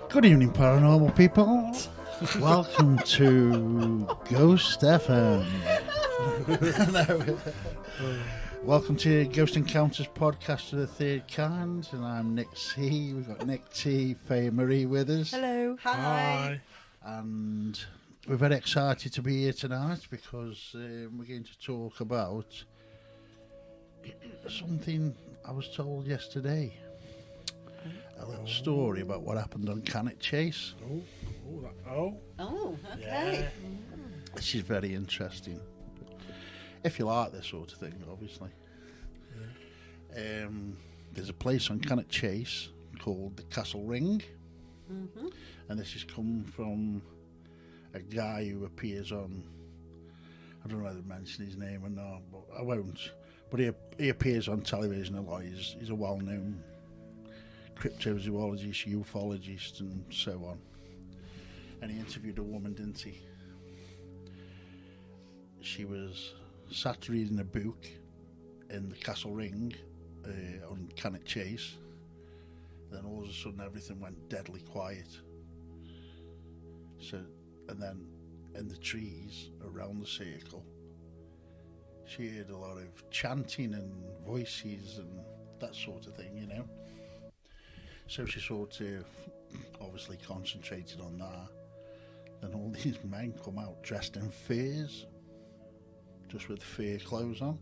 Good evening, paranormal people. Welcome to Ghost FM. Welcome to Ghost Encounters podcast of the third kind, and I'm Nick C. We've got Nick T, Faye Marie with us. Hello. Hi. And we're very excited to be here tonight because we're going to talk about something I was told yesterday. A little story about what happened on Cannock Chase. Oh, okay. Yeah. This is very interesting. If you like this sort of thing, obviously. Yeah. There's a place on Cannock Chase called the Castle Ring. Mm-hmm. And this has come from a guy who appears on, I don't know whether to mention his name or not, but I won't. But he appears on television a lot. He's a well-known cryptozoologist, ufologist, and so on. And he interviewed a woman, didn't he? She was sat reading a book in the Castle Ring on Cannock Chase. Then all of a sudden everything went deadly quiet. So, and then in the trees around the circle, she heard a lot of chanting and voices and that sort of thing, you know. So she sort of obviously concentrated on that. Then all these men come out dressed in furs, just with fur clothes on,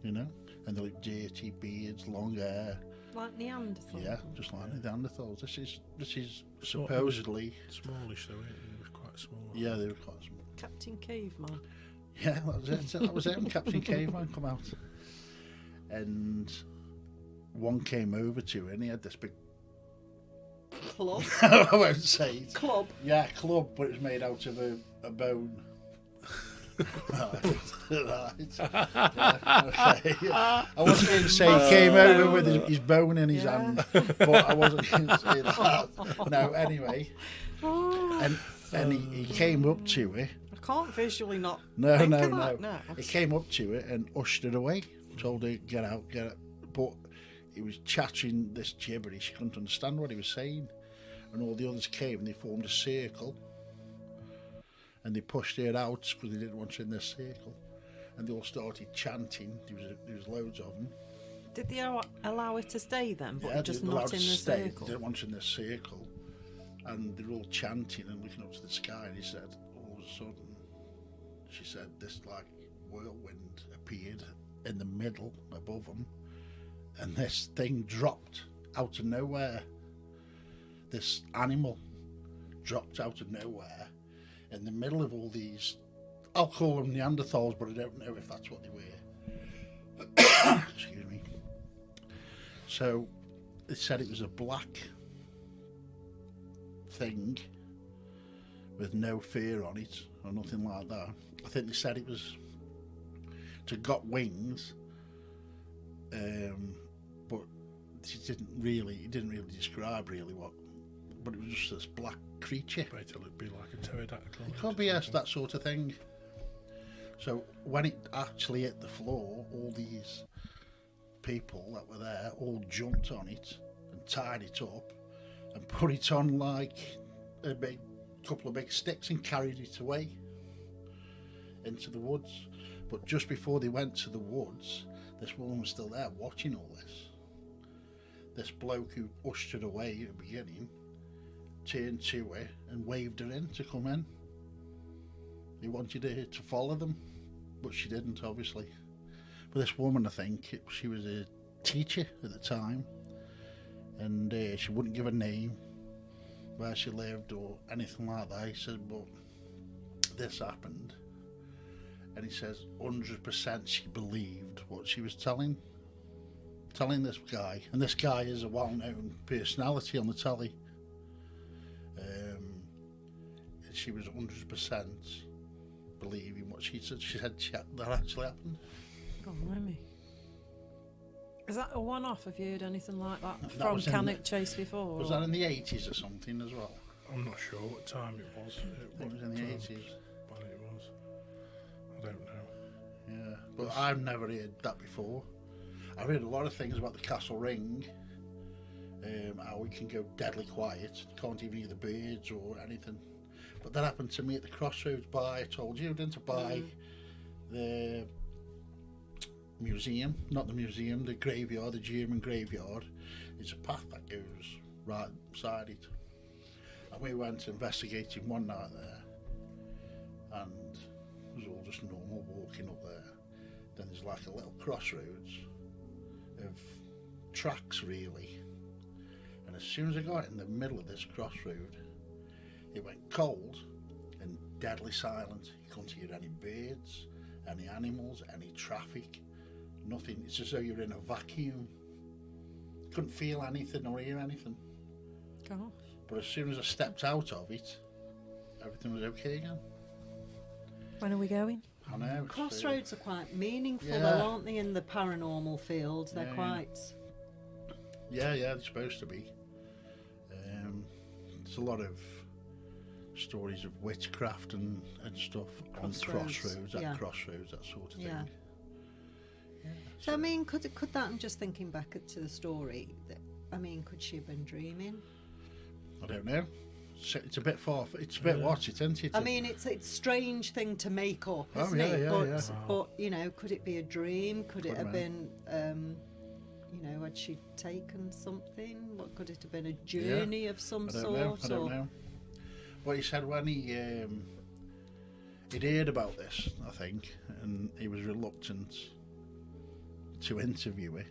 you know, and they look dirty, beards, long hair. Like Neanderthals? Yeah, just like Neanderthals. This is supposedly smallish though, they were quite small. Yeah, they were quite small. Captain Caveman. Yeah, that was it. That was it. Captain Caveman come out, and one came over to her, and he had this big Club. I won't say it. Club. Yeah, club, but it was made out of a bone. Right. Yeah, okay. I wasn't going to say he came over with his bone in his hand, but I wasn't going to say that. No, anyway. And he came up to her. I can't visually not. No. No. He came up to her and ushered her away, told her, get out. But he was chattering this gibberish. She couldn't understand what he was saying. And all the others came and they formed a circle. And they pushed her out because they didn't want her in this circle. And they all started chanting. There was loads of them. Did they allow her to stay then, but Yeah, just they were allowed not in to the stay. circle? They didn't want her in this circle. And they were all chanting and looking up to the sky. And he said, all of a sudden, she said, this like whirlwind appeared in the middle above them. And this thing dropped out of nowhere. This animal dropped out of nowhere in the middle of all these, I'll call them Neanderthals, but I don't know if that's what they were. Excuse me. So they said it was a black thing with no fear on it or nothing like that. I think they said it was got wings, but it didn't really describe really what. But it was just this black creature. But it'd be like a pterodactyl. It could be, yes, that sort of thing. So when it actually hit the floor, all these people that were there all jumped on it and tied it up and put it on like a couple of big sticks and carried it away into the woods. But just before they went to the woods, this woman was still there watching all this. This bloke who ushered her away at the beginning turned to her and waved her in to come in. He wanted her to follow them, but she didn't, obviously. But this woman, I think, she was a teacher at the time, and she wouldn't give a name, where she lived or anything like that. He said, but this happened, and he says 100% she believed what she was telling this guy, and this guy is a well-known personality on the telly. And she was 100% believing what she said. She said that actually happened. God, me. Is that a one-off? Have you heard anything like that That from Cannock Chase before? Was that in the 80s or something as well? I'm not sure what time it was. It was in the 80s. But it was. I don't know. Yeah, but I've never heard that before. I've heard a lot of things about the Castle Ring. how we can go deadly quiet, can't even hear the birds or anything. But that happened to me at the crossroads by, I told you, didn't I, by the museum, not the museum, the graveyard, the German graveyard. It's a path that goes right beside it. And we went investigating one night there, and it was all just normal walking up there. Then there's like a little crossroads of tracks, really. And as soon as I got in the middle of this crossroad, it went cold and deadly silent. You couldn't hear any birds, any animals, any traffic, nothing. It's as though you're in a vacuum. Couldn't feel anything or hear anything. Gosh. But as soon as I stepped out of it, everything was okay again. When are we going? I know. Crossroads are quite meaningful, Yeah. though, aren't they, in the paranormal field? They're Yeah. quite... Yeah, they're supposed to be. There's a lot of stories of witchcraft and stuff on crossroads, yeah. at crossroads, that sort of thing. Yeah. Yeah, So, I mean, could that, I'm just thinking back to the story, I mean, could she have been dreaming? I don't know. It's a bit far. It's a bit what's it, isn't it? I mean, it's a strange thing to make up, Oh, isn't yeah, it? yeah, but, yeah. but, you know, could it be a dream? Could it Could have have been, you know, had she taken something? What could it have been? A journey of some I don't sort? know. I don't know. But he said when he'd heard about this, I think, and he was reluctant to interview it.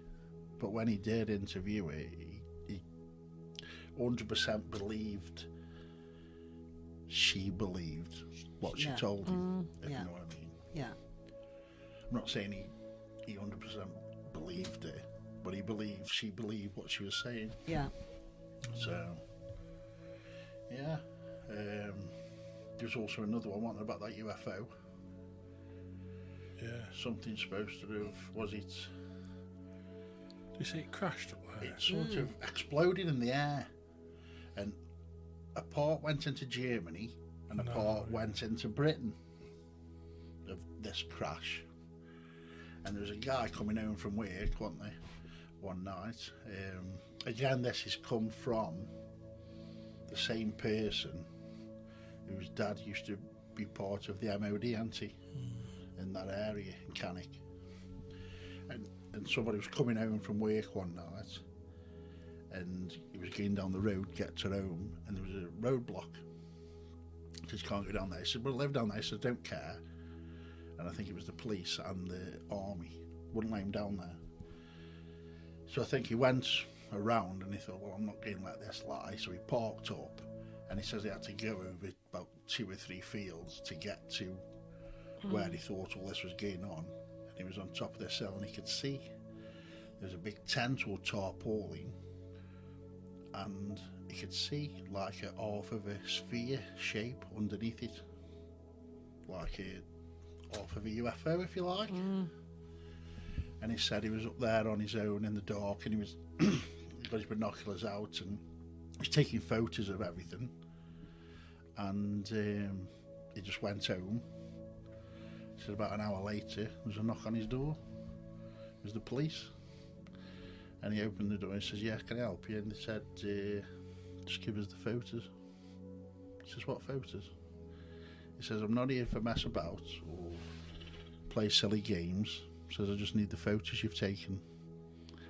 But when he did interview it, he 100% believed. She believed what she Yeah. told him, if yeah. you know what I mean. Yeah. I'm not saying he 100% believed it, but she believed what she was saying. Yeah. So, yeah. There's also another one wanting about that UFO. Yeah. Something supposed to have, was it? Do you see it crashed up there? It sort of exploded in the air, and a part went into Germany and a part went into Britain of this crash. And there was a guy coming home from work, wasn't there, one night. Again, this has come from the same person whose dad used to be part of the MOD in that area in Cannock. And somebody was coming home from work one night, and he was going down the road, get to home, and there was a roadblock. He says, can't go down there. He said, well, I live down there. He said, don't care. And I think it was the police and the army wouldn't let him down there. So I think he went around and he thought, well, I'm not going to let this lie. So he parked up, and he says he had to go over about 2 or 3 fields to get to where he thought all this was going on. And he was on top of this hill, and he could see there's a big tent or tarpaulin, and he could see like a half of a sphere shape underneath it, like a half of a UFO, if you like. And he said he was up there on his own in the dark, and he was he got his binoculars out, and he was taking photos of everything. And he just went home. He said about an hour later, there was a knock on his door. It was the police. And he opened the door and says, yeah, can I help you? And they said, just give us the photos. He says, what photos? He says, I'm not here for mess about or play silly games. He says, I just need the photos you've taken.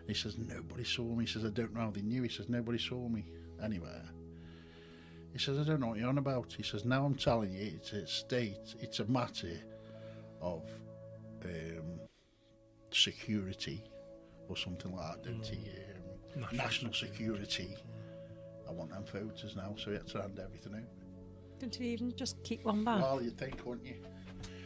He says, nobody saw me. He says, I don't know how they knew. He says, nobody saw me anywhere. He says, I don't know what you're on about. He says, now I'm telling you, it's a matter of security or something like that, didn't he? National security. I want them photos now, so he had to hand everything out. Couldn't you even just keep one back? Well, you'd think, wouldn't you?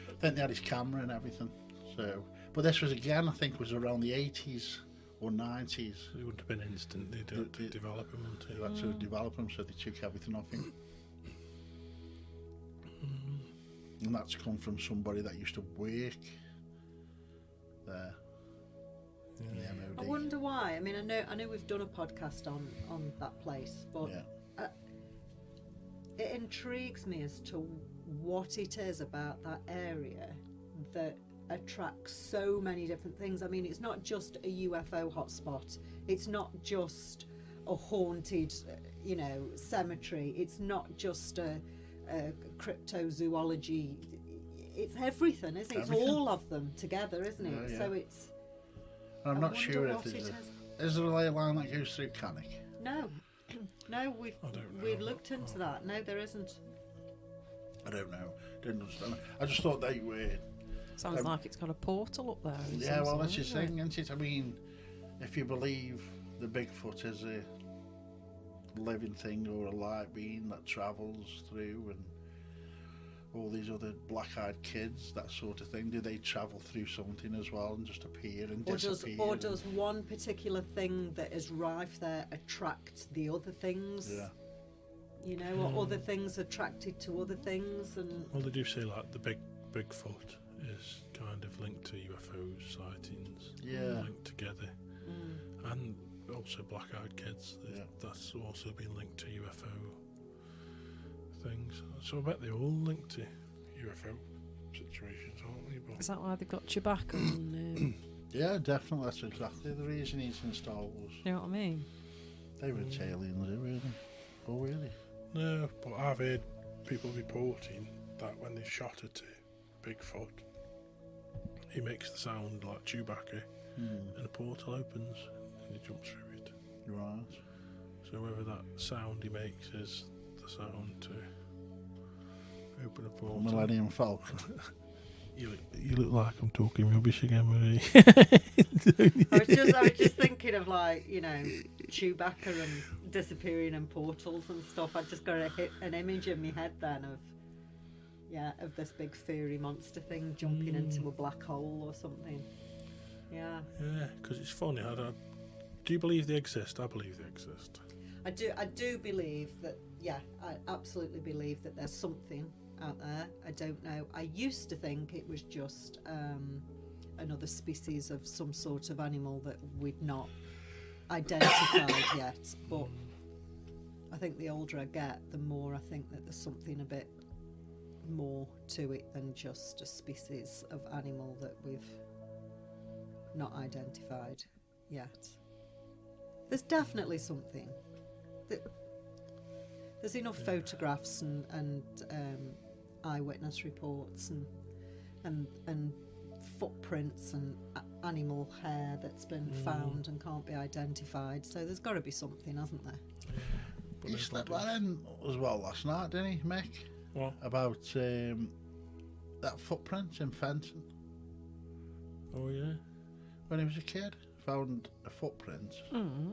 I think they had his camera and everything. So, but this was again, I think, was around the 80s or 90s. It would have been instant. They had to develop them, wouldn't They had to develop them, so they took everything off him. And that's come from somebody that used to work there. In the MOD. I wonder why. I mean, I know we've done a podcast on that place, but Yeah. it intrigues me as to what it is about that area that attracts so many different things. I mean, it's not just a UFO hotspot. It's not just, a haunted, cemetery. It's not just a cryptozoology. It's everything, isn't it? Everything. It's all of them together, isn't it? Yeah, yeah. So it's. And I'm I not wonder sure if what it there's is. is there a ley line that goes through Cannock? No, no, we've I don't know. we've looked into that. No, there isn't. I don't know. Didn't understand. I just thought they were. Sounds like it's got a portal up there. of Yeah, some well, sort, that's his isn't it? thing, isn't it? I mean, if you believe the Bigfoot is a living thing or a light being that travels through, and all these other black-eyed kids, that sort of thing, do they travel through something as well and just appear and disappear? Or does one particular thing that is rife there attract the other things? Yeah. Or other things attracted to other things, and Well, they do say like the Bigfoot is kind of linked to UFO sightings. Yeah. Linked together. And also black-eyed kids. Yeah. That's also been linked to UFO things. So I bet they're all linked to UFO situations, aren't they? But Is that why they got Chewbacca on? Yeah, definitely. That's exactly the reason he's in Star Wars. You know what I mean? They were aliens, really. Oh, really? no, but I've heard people reporting that when they've shot at Bigfoot, he makes the sound like Chewbacca, and a portal opens and he jumps through it. Right. So whether that sound he makes is the sound to open a portal. Millennium Falcon. You look like I'm talking rubbish again, Marie. I was just thinking of Chewbacca and disappearing in portals and stuff. I just got an image in my head then of this big furry monster thing jumping into a black hole or something. Yeah. Yeah, because it's funny. Do you believe they exist? I believe they exist. I do believe that. Yeah, I absolutely believe that there's something out there. I don't know. I used to think it was just another species of some sort of animal that we've not identified yet. But I think the older I get, the more I think that there's something a bit more to it than just a species of animal that we've not identified yet. There's definitely something. There's enough photographs and eyewitness reports and footprints and animal hair that's been found and can't be identified. So there's got to be something, hasn't there? But He there's slept bodies. that in as well last night, didn't he, Mick? What? About that footprint in Fenton. Oh yeah. When he was a kid, found a footprint and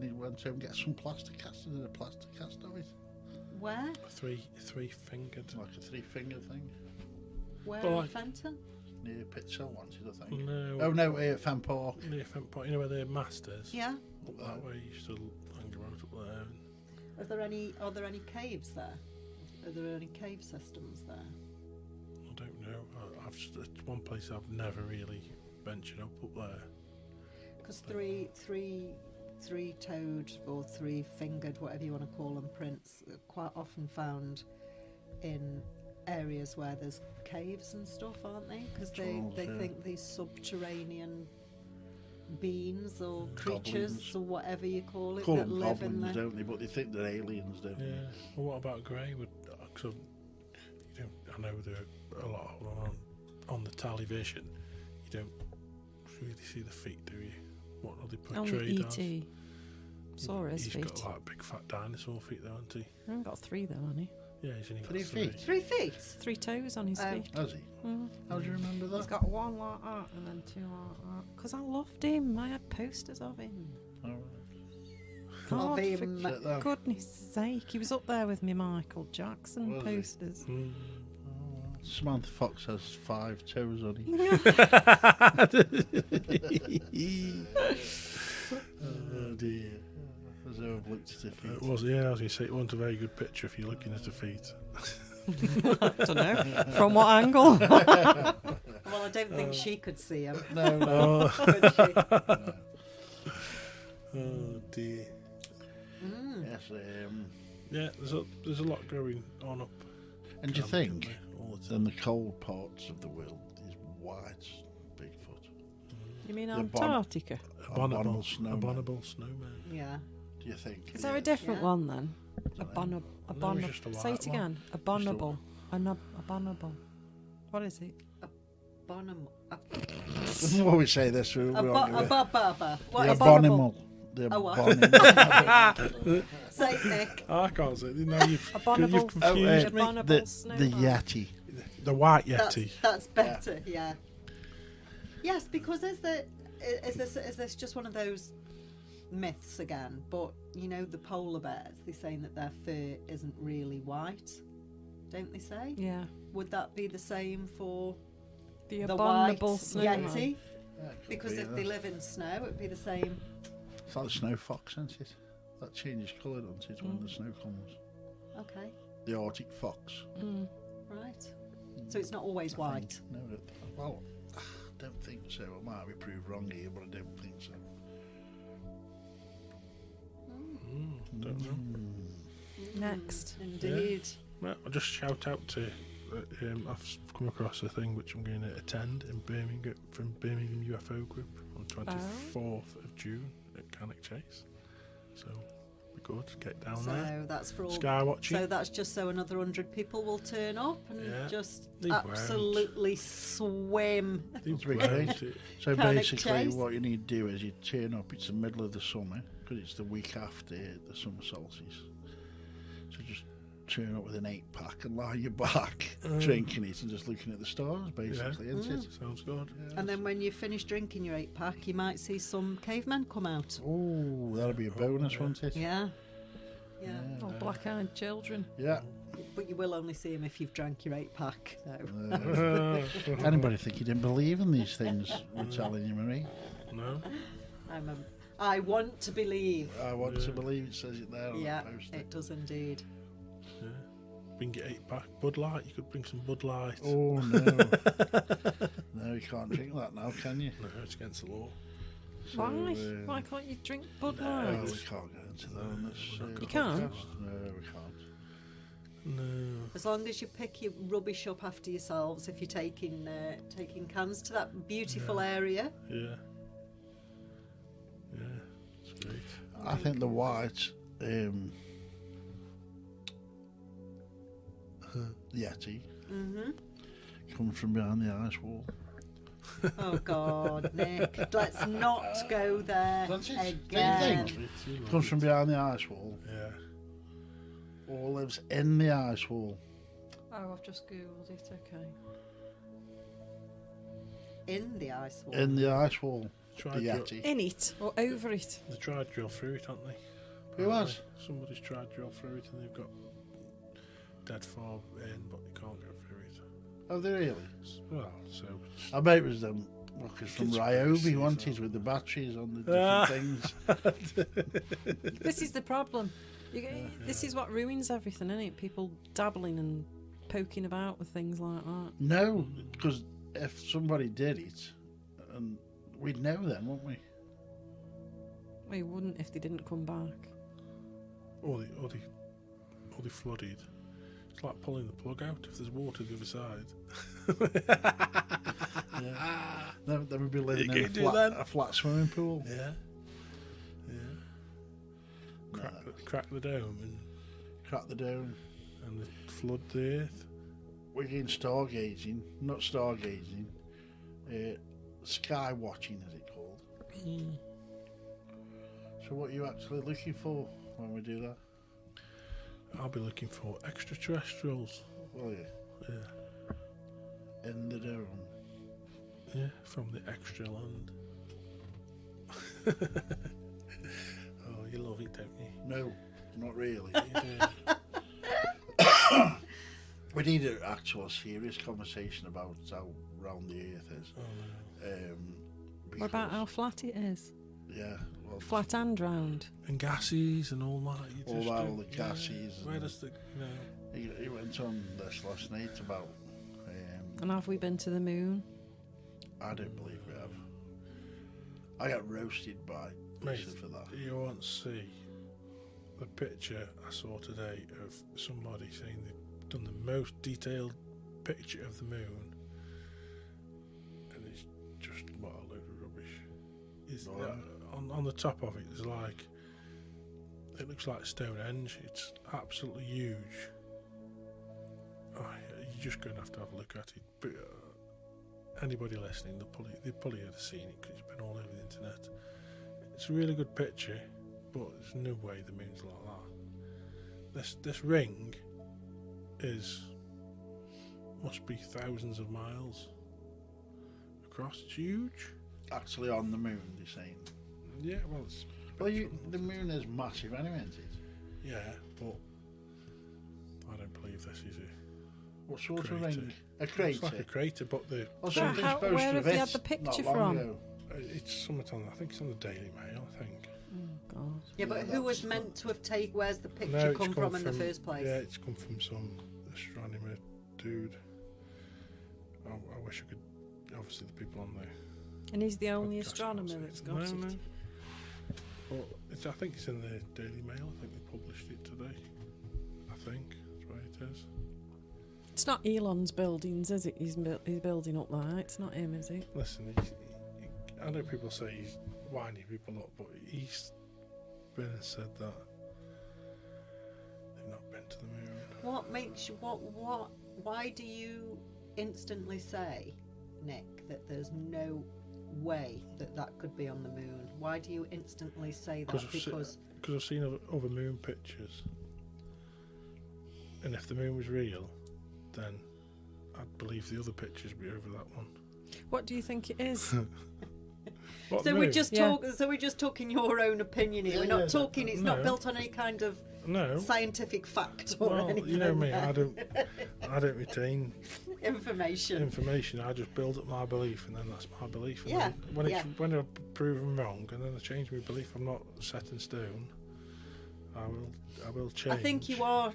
he went to get some plaster cast and did a plaster cast of it. Where? Three-fingered. Like a 3-finger thing. Where Well, in like- Fenton? Near Pitzel wanted, I think. No. Oh no, Fen Park. Near Fent Point, you know where the masters? Yeah. Up that way, you used to hang around up there. Are there any caves there? Are there any cave systems there? I don't know. It's one place I've never really ventured up there. Because three-toed or three-fingered, whatever you want to call them, prints are quite often found in areas where there's caves and stuff, aren't they? Because they yeah. think these subterranean beings or creatures Goblins. or whatever you call it Call that them live in goblins, there. don't they? But they think they're aliens, don't Yeah. they? Well, what about grey? I know there are a lot on the television. You don't really see the feet, do you? What are they portrayed Only as? E.T. saw his He's feet. got like big fat dinosaur feet, though, hasn't he? I haven't got 3 though, hasn't he? Yeah, he's only got 3 three. feet. 3 feet. 3 toes on his Oh. feet. Has he? How do you remember that? He's got 1 like that and then 2 like that. Because I loved him. I had posters of him. All right. God, him. for Sit there. goodness sake. He was up there with me Michael Jackson Was he? posters. Mm. Samantha Fox has 5 toes on him. Oh dear. As though I've looked at her feet. It was, yeah, as you say, it wasn't a very good picture if you're looking at her feet. I don't know. From what angle? Well, I don't think she could see him. No, no. Oh, Could she? oh dear. Yes, Yeah, there's a lot going on up. and do you Camp, think isn't there, all the in time. the cold parts of the world is white Bigfoot? You mean The bon- Antarctica? Abominable snowman. Abominable snowman. Yeah. Do Do you think? Is there a different Yeah. one then? Dunno. Abominable. just a Say white it one. again. Abominable. Abominable. What is it? Bonham. What we say this? We won't give it. What The is abominable. The Oh, what? abominable. Say it, Nick. I can't say it. No, you've Abominable. confused me. Abominable the snowman. Yeti. The white Yeti. That's better. Yeah. Yes, because is this just one of those myths again? But you know, the polar bears, they're saying that their fur isn't really white, don't they say? Yeah. Would that be the same for The the abominable white snowman. Yeti? Yeah, it could Because be, if yeah. they live in snow, it'd be the same. It's like the snow fox, isn't it? That changes colour, doesn't it, when the snow comes? Okay, The Arctic fox. Mm. right. So it's not always I white. think. No, well, I don't think so. I might be proved wrong here, but I don't think so. Don't know. Next. Indeed. Well, I'll just shout out to. I've come across a thing which I'm going to attend in Birmingham from Birmingham UFO Group on 24th of June at Cannock Chase. So be good. Get down there. So that's for all. Sky watching. So that's just so another 100 people will turn up and Yeah. just They won't. absolutely swim. They Three won't. days. So Cannock basically, Chase. what you need to do is you turn up. It's the middle of the summer because it's the week after the summer solstice. So just turn up with an 8-pack and lie on your back, drinking it and just looking at the stars, basically, isn't it? Sounds good. And then when you finish drinking your 8-pack, you might see some cavemen come out. Oh, that'll be a bonus, won't it? Yeah. Yeah. Oh, black-eyed children. Yeah. But you will only see them if you've drank your 8-pack. So. Anybody think you didn't believe in these things we're telling you, Marie? No. I want to believe. I want to believe it says it there on Yeah, the poster. it does indeed. Yeah. Bring your 8-pack Bud Light. You could bring some Bud Light. Oh, no. No, you can't drink that now, can you? No, it's against the law. So, Why? Why can't you drink Bud No, Light? we can't go into that on this You can't? podcast. No, we can't. No. As long as you pick your rubbish up after yourselves, if you're taking cans to that beautiful area. Yeah. Yeah. It's great. I think the white Yeti comes from behind the ice wall. Oh God, Nick, let's not go there Don't you again. think? Comes from behind the ice wall, Yeah. or lives in the ice wall. Oh, I've just googled it. Okay. In the ice wall. In the ice wall, Tried the drill- Yeti. In it or over it? They tried to drill through it, haven't they? Who has? Somebody's tried to drill through it and they've got dead far in, but they can't go through it. Oh, they really? Well, so I bet it was them workers from Conspiracy, Ryobi wanted with the batteries on the different things. This is the problem. This is what ruins everything, isn't it? People dabbling and poking about with things like that. No, because if somebody did it, and we'd know then, wouldn't we? Well, you wouldn't if they didn't come back. or they flooded. It's like pulling the plug out if there's water the other side. Yeah. Then we'd be living You in can do that. a flat swimming pool. Yeah. Yeah. Crack the dome Crack the dome. and flood the earth. We're getting stargazing, not stargazing, sky watching, is it called? So what are you actually looking for when we do that? I'll be looking for extraterrestrials. Will you? Yeah. In the dome. Yeah, from the extra land. Oh, you love it, don't you? No, not really. You do. We need an actual serious conversation about how round the earth is. Oh, What about because- how flat it is? Yeah, well, Flat and round. and gases and all that. You All just that, don't- all the gases Where and- does the he went on this last night about. And have we been to the moon? I don't believe we have. I got roasted by Mate, Lisa for that. you won't see the picture I saw today of somebody saying they've done the most detailed picture of the moon, and it's just what a load of rubbish. It's, Oh, yeah. on the top of it, there's like It looks like Stonehenge. It's absolutely huge. Oh, you're just going to have a look at it. But anybody listening, they probably have seen it because it's been all over the internet. It's a really good picture, but there's no way the moon's like that. This ring must be thousands of miles across. It's huge. Actually, on the moon, you're saying? Yeah, well, it's... Well, the moon is massive anyway, isn't it? Yeah, but I don't believe this is it. What sort of Crater. ring? A crater? It's like a crater, but the... Well, So something's how- supposed where to have they had hit the picture not long from? ago. It's something on... I think it's on the Daily Mail, I think. Oh God. Yeah, but Yeah, who was that's meant to have taken? Where's the picture No, it's come from in the first place? Yeah, it's come from some astronomer dude. I wish I could... Obviously, the people on there... And he's the only podcast astronomer can't that's see got it. it. No. But I think it's in the Daily Mail. I think they published it today. I think that's where it is. It's not Elon's buildings, is it? He's building up there. It's not him, is it? Listen, I know people say he's winding people up, but he's been and said that they've not been to the moon. What makes you why do you instantly say, Nick, that there's no way that could be on the moon? Why do you instantly say that? Because I've seen other moon pictures, and if the moon was real, then I'd believe the other pictures would be over that one. What do you think it is? What, So the we're moon? just Yeah. So we're just talking your own opinion here. We're Yeah, not talking. It's not no. built on any kind of No. scientific fact or Well, anything. you know me, I don't retain Information. information. I just build up my belief, and then that's my belief. And Yeah, then when I'm proven wrong, and then I change my belief, I'm not set in stone. I will change. I think you are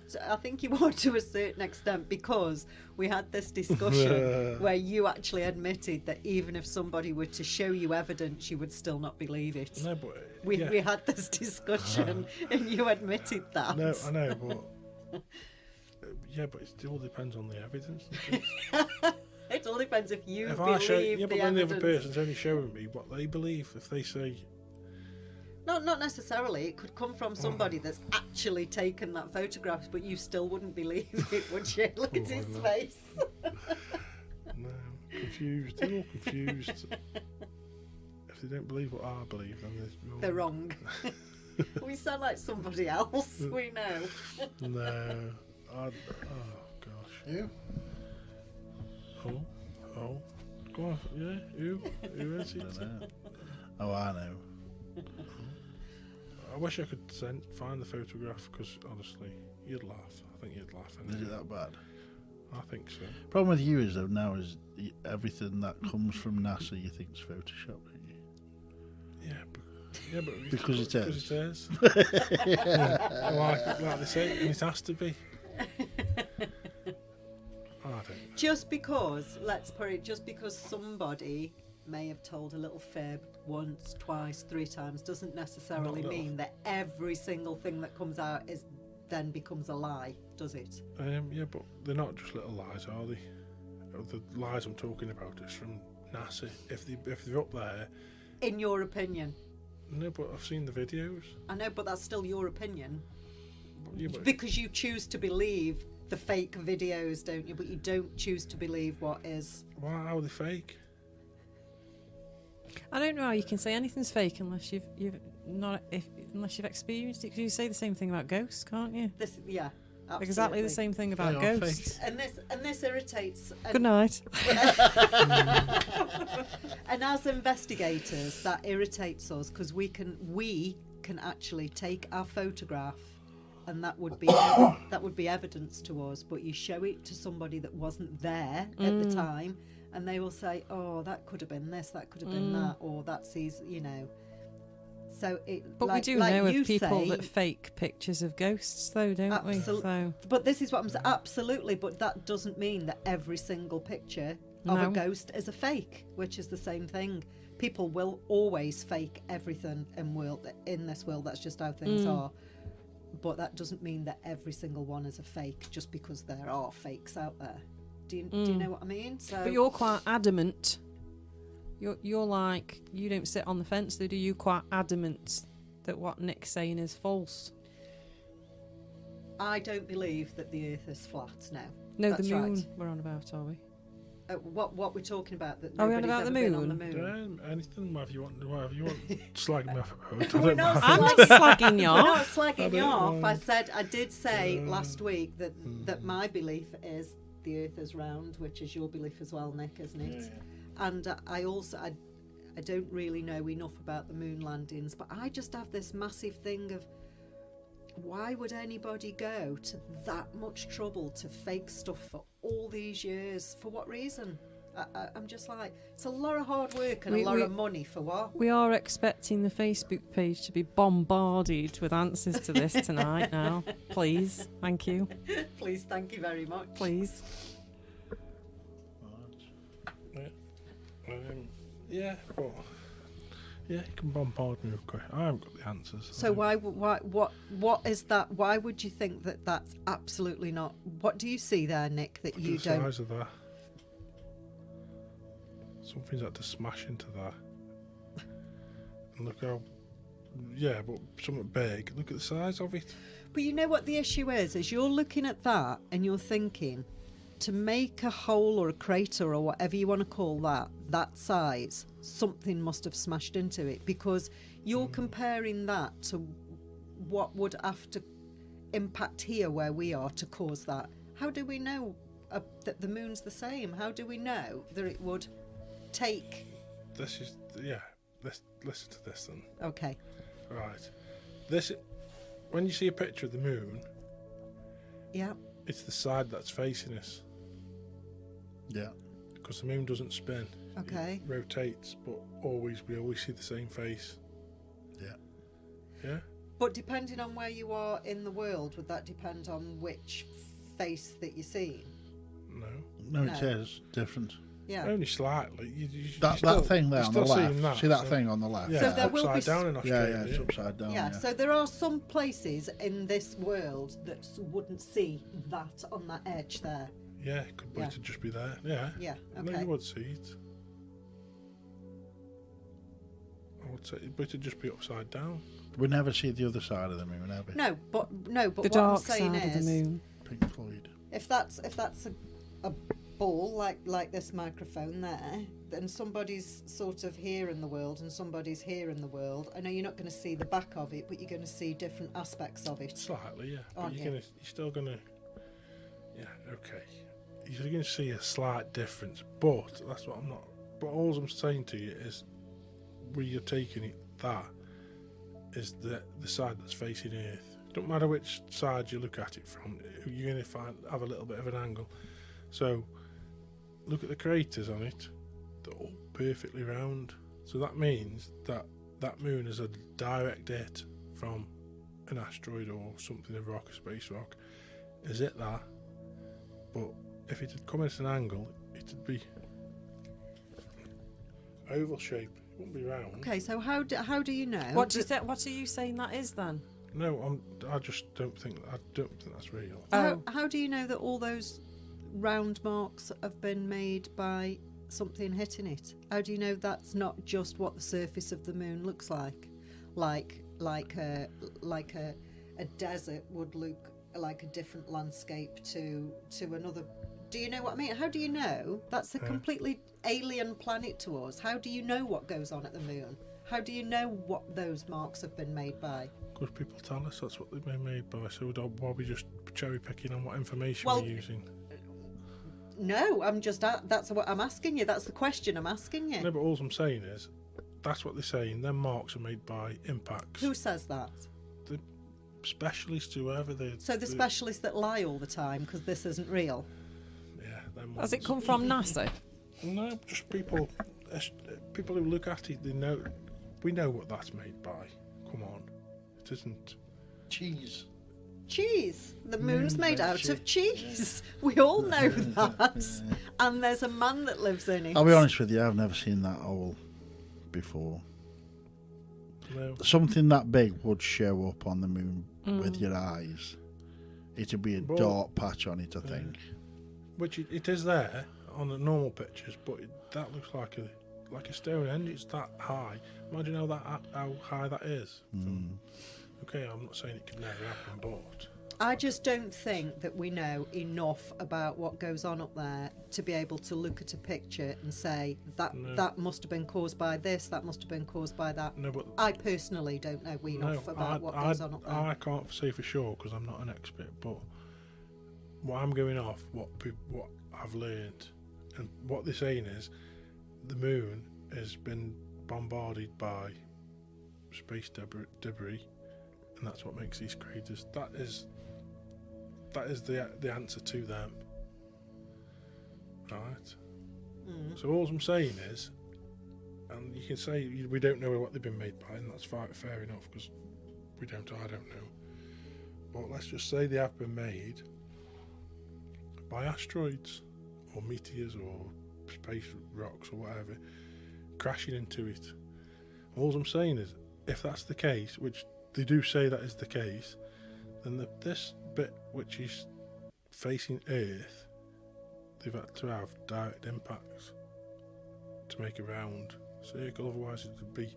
to a certain extent, because we had this discussion where you actually admitted that even if somebody were to show you evidence, you would still not believe it. No, but We yeah. had this discussion and you admitted that. No, I know, but yeah, but it all depends on the evidence. doesn't it? It all depends if you If believe I show, yeah, the but then the other evidence. person's only showing me what they believe. If they say, Not necessarily. It could come from somebody that's actually taken that photograph, but you still wouldn't believe it, would you? Look at Oh, I his know. face. no, confused, they're all confused. If they don't believe what I believe, then They're wrong. We sound like somebody else. We know. No, oh gosh. You? Oh, go on, yeah, who is I it? don't know. Oh, I know. I wish I could find the photograph, because honestly, you'd laugh. I think you'd laugh. Is it that bad? I think so. Problem with you is though now is everything that comes from NASA you think's Photoshop, don't you? Yeah, but Because it is. Because it is. Yeah. Like they say, and it has to be. I don't know. Just because, let's put it, just because somebody may have told a little fib once, twice, 3 times, doesn't necessarily Not little. mean that every single thing that comes out then becomes a lie, does it? Yeah, but they're not just little lies, are they? The lies I'm talking about is from NASA. If they're up there, In your opinion. no, but I've seen the videos. I know, but that's still your opinion. Yeah, but Because you choose to believe the fake videos, don't you? But you don't choose to believe what is. how are they fake? I don't know how you can say anything's fake unless you've experienced it. 'Cause you say the same thing about ghosts, can't you? This, yeah, absolutely. Exactly the same thing about They are ghosts. fake. And this irritates. Good night. And as investigators, that irritates us because we can actually take our photograph, and that would be evidence to us. But you show it to somebody that wasn't there at the time, and they will say, "Oh, that could have been this, that could have been that, or that's easy," you know. So it. But like, we do like know you of people say, that fake pictures of ghosts, though, don't we? So But this is what I'm saying. Absolutely, but that doesn't mean that every single picture of a No. ghost is a fake, which is the same thing. People will always fake everything in this world. That's just how things are. But that doesn't mean that every single one is a fake, just because there are fakes out there. Do you know what I mean? So, but you're quite adamant. You're like, you don't sit on the fence, though, do you? Quite adamant that what Nick's saying is false. I don't believe that the Earth is flat now. No, That's the moon right. we're on about, are we? What we're talking about? That Are we on nobody's about the ever been on moon? the moon. Anything, whatever you want. Slag me off. I We're don't not mind. I'm not slagging- slagging you We're not off. slagging I you don't off. mind. I did say last week that my belief is the Earth is round, which is your belief as well, Nick, isn't it? And I don't really know enough about the moon landings, but I just have this massive thing of, why would anybody go to that much trouble to fake stuff for all these years? For what reason? I'm just like, it's a lot of hard work and a lot of money for what? We are expecting the Facebook page to be bombarded with answers to this tonight now. Please. Thank you. Please, thank you very much. Please. Yeah, but you can bombard me with questions. I haven't got the answers. So what is that? Why would you think that that's absolutely not? What do you see there, Nick, that you the don't? size of that. Something's had to smash into that. And look how, but something big. Look at the size of it. But you know what the issue is you're looking at that and you're thinking, to make a hole or a crater or whatever you want to call that size, something must have smashed into it, because you're comparing that to what would have to impact here where we are to cause that. How do we know that the moon's the same? How do we know that it would take? This is, let's listen to this then. Okay. Right. This, when you see a picture of the moon, Yeah. it's the side that's facing us. Yeah. Because the moon doesn't spin. Okay. It rotates, but we always see the same face. Yeah. Yeah? But depending on where you are in the world, would that depend on which face that you're seeing? No. No, it is different. Yeah. Only slightly. That thing there on the left. See that thing on the left? Yeah, So there will upside be down in Australia. Yeah, it's upside down. Yeah, so there are some places in this world that wouldn't see that on that edge there. Yeah, it could be Yeah. to just be there. Yeah. Yeah, No, okay. you would see it. I would say, but it'd just be upside down. We never see the other side of the moon, have we? No, but The what I'm dark saying side of the is, moon. Pink Floyd. if that's a ball like this microphone there, then somebody's sort of here in the world and somebody's here in the world. I know you're not going to see the back of it, but you're going to see different aspects of it. Slightly, yeah. Aren't But you? you're still gonna. Yeah, okay. You're going to see a slight difference, but that's what I'm not. But all I'm saying to you is, where you're taking it, that is the side that's facing Earth. Don't matter which side you look at it from, you're going to have a little bit of an angle. So, look at the craters on it; they're all perfectly round. So that means that moon is a direct hit from an asteroid or something, a rock, a space rock. Is it that? But if it had come at an angle, it'd be oval shape. It wouldn't be round. Okay, so how do you know? What are you saying that is then? No, I just don't think that's real. How do you know that all those round marks have been made by something hitting it? How do you know that's not just what the surface of the moon looks like? Like a desert would look like a different landscape to another. Do you know what I mean? How do you know? That's a completely alien planet to us. How do you know what goes on at the moon? How do you know what those marks have been made by? Because people tell us that's what they've been made by. So why are we just cherry picking on what information Well, we're using? No, I'm just that's what I'm asking you. That's the question I'm asking you. No, but all I'm saying is that's what they're saying. Them marks are made by impacts. Who says that? The specialists, whoever they. So the specialists that lie all the time because this isn't real. Yeah, them Has it ones. come from NASA? No, just people who look at it. They know. We know what that's made by. Come on, it isn't. Cheese. Cheese. The moon's Moon's made made out of of cheese. We all know that. And there's a man that lives in it. I'll be honest with you, I've never seen that hole before. No. Something that big would show up on the moon with your eyes. It'd be a Well, dark patch on it, I think. Which it is there on the normal pictures, but that looks like a Stonehenge. It's that high. Imagine how high that is. Okay, I'm not saying it could never happen, but I just don't think that we know enough about what goes on up there to be able to look at a picture and say that must have been caused by this, that must have been caused by that. No, but I personally don't know enough about what goes on up there. I can't say for sure because I'm not an expert, but what I'm going off, what I've learned, and what they're saying is the moon has been bombarded by space debris, and that's what makes these craters. That is the answer to them, right? So all I'm saying is, and you can say we don't know what they've been made by, and that's fair enough because I don't know. But let's just say they have been made by asteroids or meteors or space rocks or whatever crashing into it. All I'm saying is, if that's the case, which they do say that is the case, then this bit which is facing Earth, they've had to have direct impacts to make a round circle. Otherwise, it would be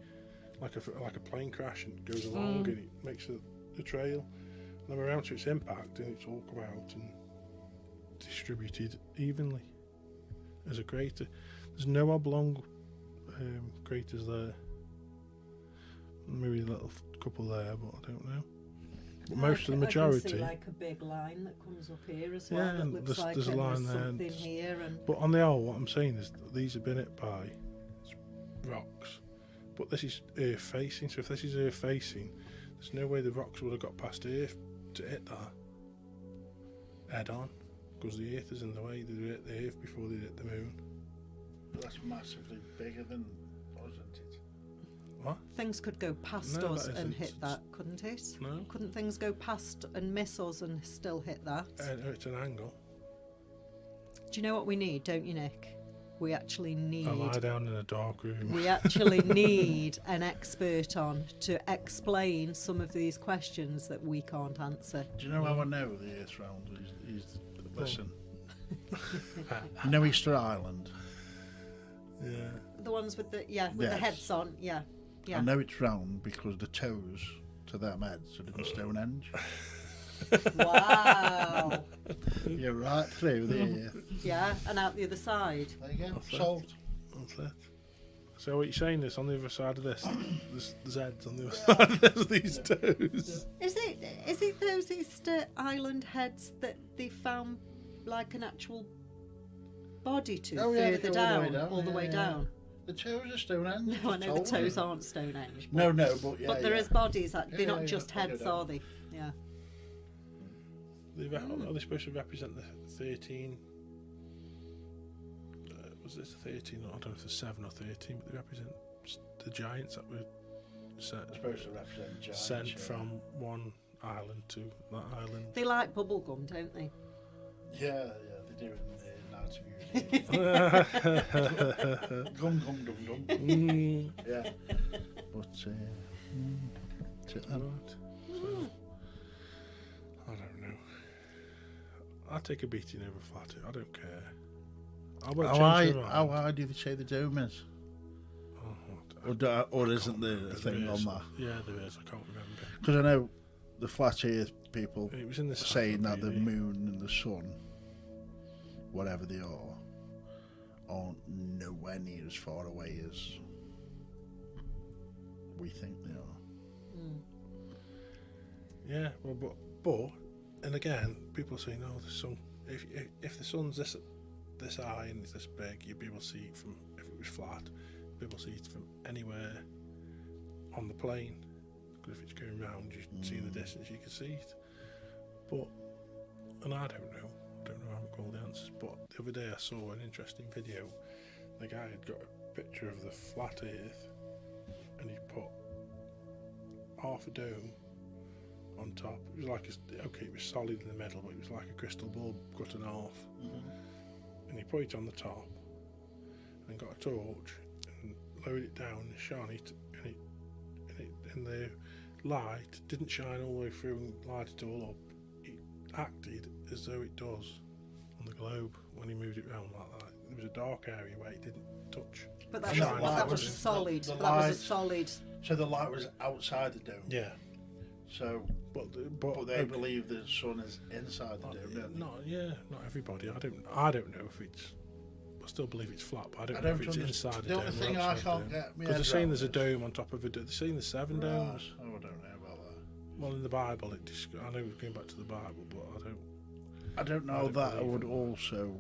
like a plane crash and goes along and it makes a trail. And then around to its impact, and it's all come out and distributed evenly as a crater. There's no oblong craters there. Maybe a little couple there, but I don't know. But most of the majority. I can see like a big line that comes up here as well. Yeah, That looks like there's a line there. something here. But on the whole, what I'm saying is that these have been hit by rocks. But this is Earth facing, so if this is Earth facing, there's no way the rocks would have got past Earth to hit that head on, because the Earth is in the way. They hit the Earth before they hit the moon. But that's massively bigger than us, isn't it? What? Things could go past No, us that and isn't. hit that, couldn't it? No. Couldn't things go past and miss us and still hit that? It's an angle. Do you know what we need, don't you, Nick? We actually need... I lie down in a dark room. We actually need an expert on to explain some of these questions that we can't answer. Do you know how I know the Earth's round? Listen. You know Easter Island? Yeah. The ones with the the Yes. heads on, yeah. I know it's round because the toes to them heads are in Stonehenge. Wow. You're right through there. Yeah, and out the other side. There you go. That's it. Solved. That's it. So what you're saying is on the other side of this, there's heads on the other side of this, these toes. Is it those Easter Island heads that they found like an actual body to they further go down, all the way down. down? The toes are Stonehenge. No, I know the told toes you. aren't Stonehenge. No, but yeah. But there is bodies that they're Yeah, not yeah, just I get heads, that. are they? Yeah. Are they supposed to represent the 13? Was this 13? I don't know if it's 7 or 13, but they represent the giants that were Supposed to represent giants. sent yeah. from one island to that island. They like bubble gum, don't they? Yeah, they do in the Night Museum. Gum, dum. Yeah. But, that's it then. Right. So, I don't know. I'll take a beating over flat. I don't care. I won't change my mind. How high do they say the dome is? Or isn't there a thing on that? Yeah, there is. I can't remember. Because I know the flat earth people It was in the saying that the encyclopedia. moon and the sun, whatever they aren't nowhere near as far away as we think they are. Yeah, well, but and again, people say no. The sun. If the sun's this high and it's this big, you'd be able to see it from. If it was flat, you'd be able to see it from anywhere on the plane. Because if it's going round, you see in the distance, you can see it. But and I don't know. I haven't got all the answers. But the other day I saw an interesting video. The guy had got a picture of the flat Earth, and he put half a dome on top. It was like it was solid in the middle, but it was like a crystal ball cut in half. And he put it on the top and got a torch and lowered it down and shone it, and the light didn't shine all the way through and light it all up. It acted as though it does on the globe when he moved it around like that. There was a dark area where it didn't touch. But that Shine was was solid. the That was a light. solid. So the light was outside the dome. Yeah. So, But but they believe the sun is inside the dome, don't they? not everybody. I don't know if it's. I still believe it's flat, but I don't know if it's inside the The dome. only thing I can't get because they're saying there's a dome on top of it. They're saying there's 7 domes. Oh, I don't know about that. Well, in the Bible, I know we're going back to the Bible, but I don't know I don't that believe would it. also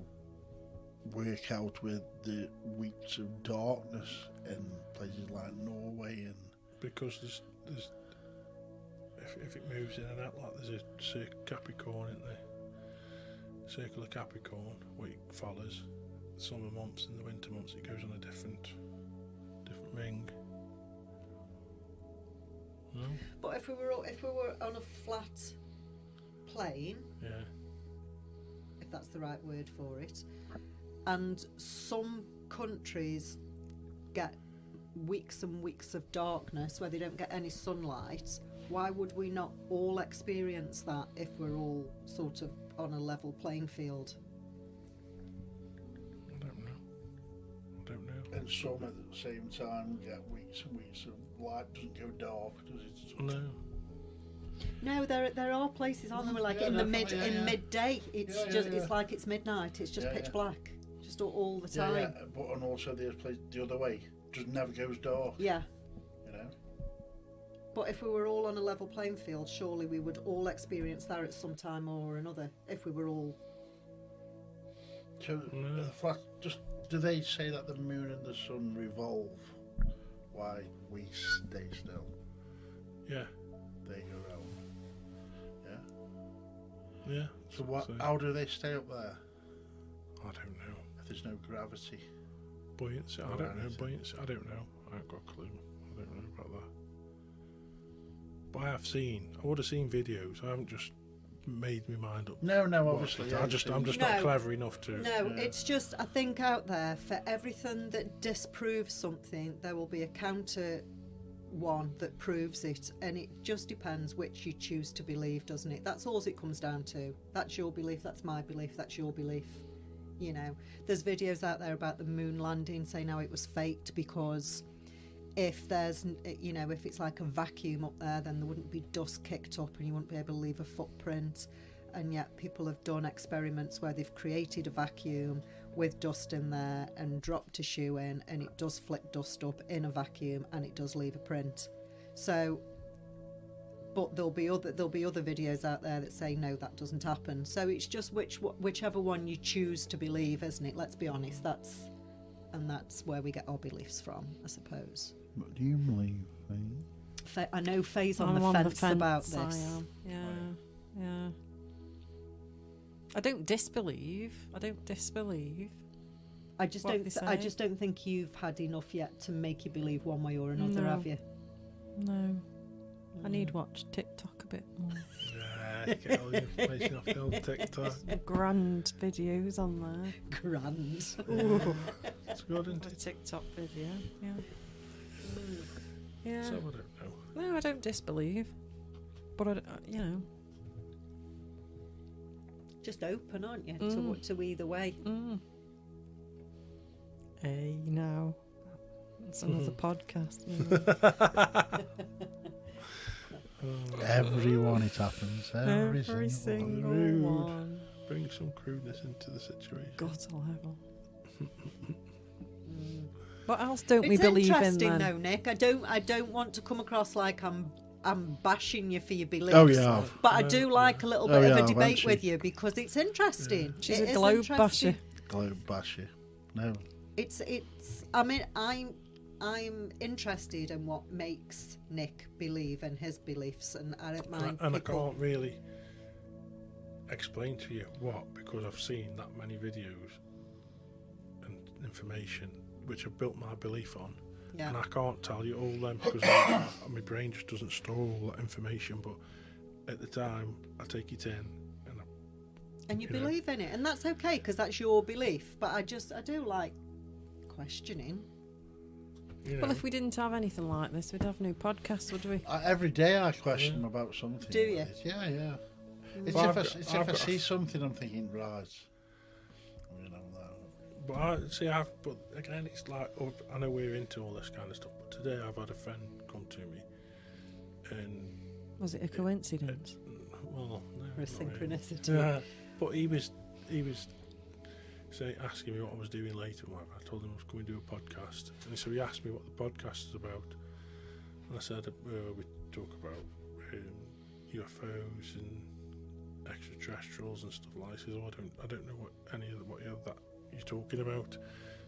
work out with the weeks of darkness in places like Norway and. because there's if it moves in and out, like there's a Capricorn, isn't there? Circle of Capricorn, where it follows the summer months and the winter months. It goes on a different ring. No? But if we were on a flat plane, Yeah. if that's the right word for it, and some countries get weeks and weeks of darkness where they don't get any sunlight, why would we not all experience that if we're all sort of on a level playing field? I don't know. And some at the same time get weeks and weeks of light doesn't go dark, does it? No. No, there are places, aren't there? Like Yeah, in the definitely, midday, it's Yeah, just yeah. it's like it's midnight. It's just Yeah, pitch yeah. black, just all the Yeah, time. yeah. But and also there's place the other way, just never goes dark. Yeah. You know. But if we were all on a level playing field, surely we would all experience that at some time or another. If we were all, So the flat, just do they say that the moon and the sun revolve? Why we stay still? Yeah. They go round. Yeah. Yeah. So what? So, How do they stay up there I don't know. if there's no gravity? Buoyancy. I Or don't know. anything. Buoyancy. I don't know. I ain't got a clue. I don't know about that. But I would have seen videos. I haven't just made my mind up. No, watched obviously. it. yeah, I'm just No. not clever enough to. no, Yeah. it's just I think out there for everything that disproves something, there will be a counter one that proves it, and it just depends which you choose to believe, doesn't it? That's all it comes down to. That's your belief, that's my belief, that's your belief. You know, there's videos out there about the moon landing saying how it was faked because if there's, you know, if it's like a vacuum up there, then there wouldn't be dust kicked up and you wouldn't be able to leave a footprint. And yet people have done experiments where they've created a vacuum with dust in there and dropped a shoe in, and it does flick dust up in a vacuum and it does leave a print. So, but there'll be other videos out there that say no, that doesn't happen. So it's just whichever one you choose to believe, isn't it? Let's be honest. That's where we get our beliefs from, I suppose. What do you believe? I know Faye's on I'm the on fence about I this. am. Yeah. I don't disbelieve. I just What don't. they I say. just don't think you've had enough yet to make you believe one way or another, No. have you? No. I need to watch TikTok a bit more. Yeah, get all the information off the old TikTok. Grand videos on there. Grand. It's good, isn't A it? TikTok video. Yeah. Yeah. So I don't know. No, I don't disbelieve. But you know. Just open, aren't you, Mm. to either way? Hey, now. It's another podcast. Everyone, it happens. Every Every single Rude. one. Bring some crudeness into the situation. Got level. What else don't we It's believe in interesting, then? though, Nick. I don't want to come across like I'm bashing you for your beliefs. Oh, yeah. But I No, do like a little Oh, bit of yeah, a debate haven't with you? you because it's interesting. She's It a is globe interesting. basher. Globe basher. No. It's. I mean, I'm interested in what makes Nick believe in his beliefs, and I don't mind. And I people- can't really explain to you what, because I've seen that many videos and information which have built my belief on. Yeah. And I can't tell you all them because my brain just doesn't store all that information. But at the time, I take it in, And you you know. believe in it, and that's okay because that's your belief. But I do like questioning. you know, Well, if we didn't have anything like this, we'd have no podcast, would we? Every day I question about something. Do you? like this. Yeah, yeah. It's Well, if I've I got see something, I'm thinking, right, you know, that. but again, it's like, I know we're into all this kind of stuff, but today I've had a friend come to me and Was it a coincidence? Well, no. Or a not really. synchronicity. Yeah, but he was asking me what I was doing later. And whatever. I told him I was going to do a podcast, and so he asked me what the podcast is about, and I said we talk about UFOs and extraterrestrials and stuff like that. He says, I don't know what that you're talking about.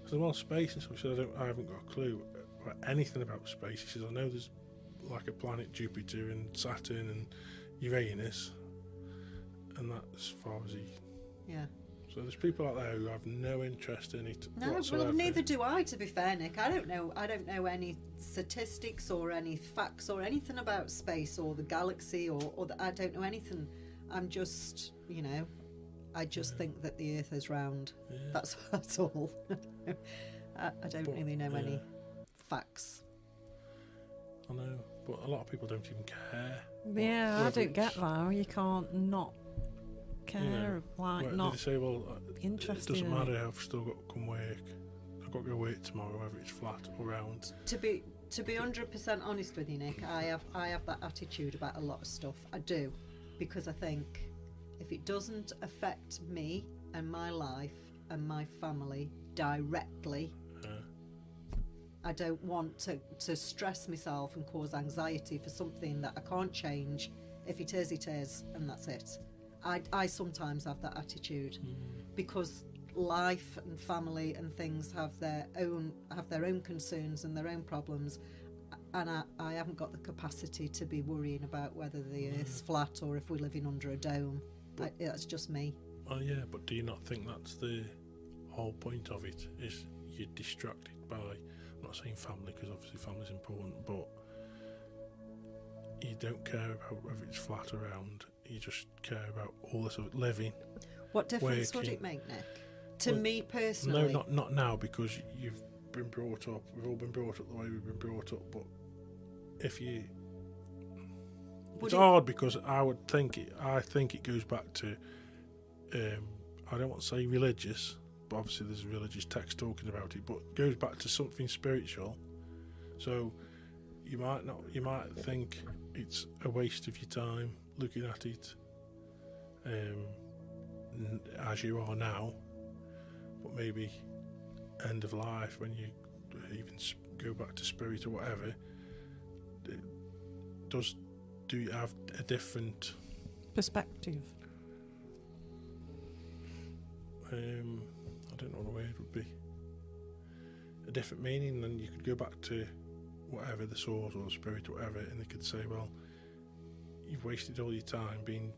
I said, well, space and stuff. He said, I haven't got a clue about anything about space. He says, I know there's like a planet Jupiter and Saturn and Uranus, and that's as far as he. Yeah. So there's people out there who have no interest in it No, whatsoever. well, neither do I. To be fair, Nick, I don't know any statistics or any facts or anything about space or the galaxy or I don't know anything. I'm just, I just think that the Earth is round. Yeah. That's all. I don't really know any facts. I know, but a lot of people don't even care. Yeah, I whether don't get it's- that. You can't not care, Where not they say, well, it interested doesn't in it. matter. I've still got to come work. I've got to go work tomorrow, whether it's flat or round. To be 100% honest with you, Nick, I have that attitude about a lot of stuff. I do, because I think if it doesn't affect me and my life and my family directly, I don't want to stress myself and cause anxiety for something that I can't change. If it is, it is, and that's it. I sometimes have that attitude because life and family and things have their own concerns and their own problems, and I haven't got the capacity to be worrying about whether the Earth's flat or if we're living under a dome. That's just me. Oh yeah, but do you not think that's the whole point of it? Is you're distracted by, I'm not saying family because obviously family's important, but you don't care about whether it's flat or round. You just care about all this of living. What difference would working. it make, Nick? To Well, me personally? No, not now, because you've been brought up. We've all been brought up the way we've been brought up. But if you, it's hard because I think it goes back to. I don't want to say religious, but obviously there's a religious text talking about it. But it goes back to something spiritual. So you might think it's a waste of your time looking at it as you are now, but maybe end of life when you even go back to spirit or whatever, do you have a different perspective? I don't know what the word would be, a different meaning, then you could go back to whatever the source or the spirit or whatever, and they could say, well, you've wasted all your time being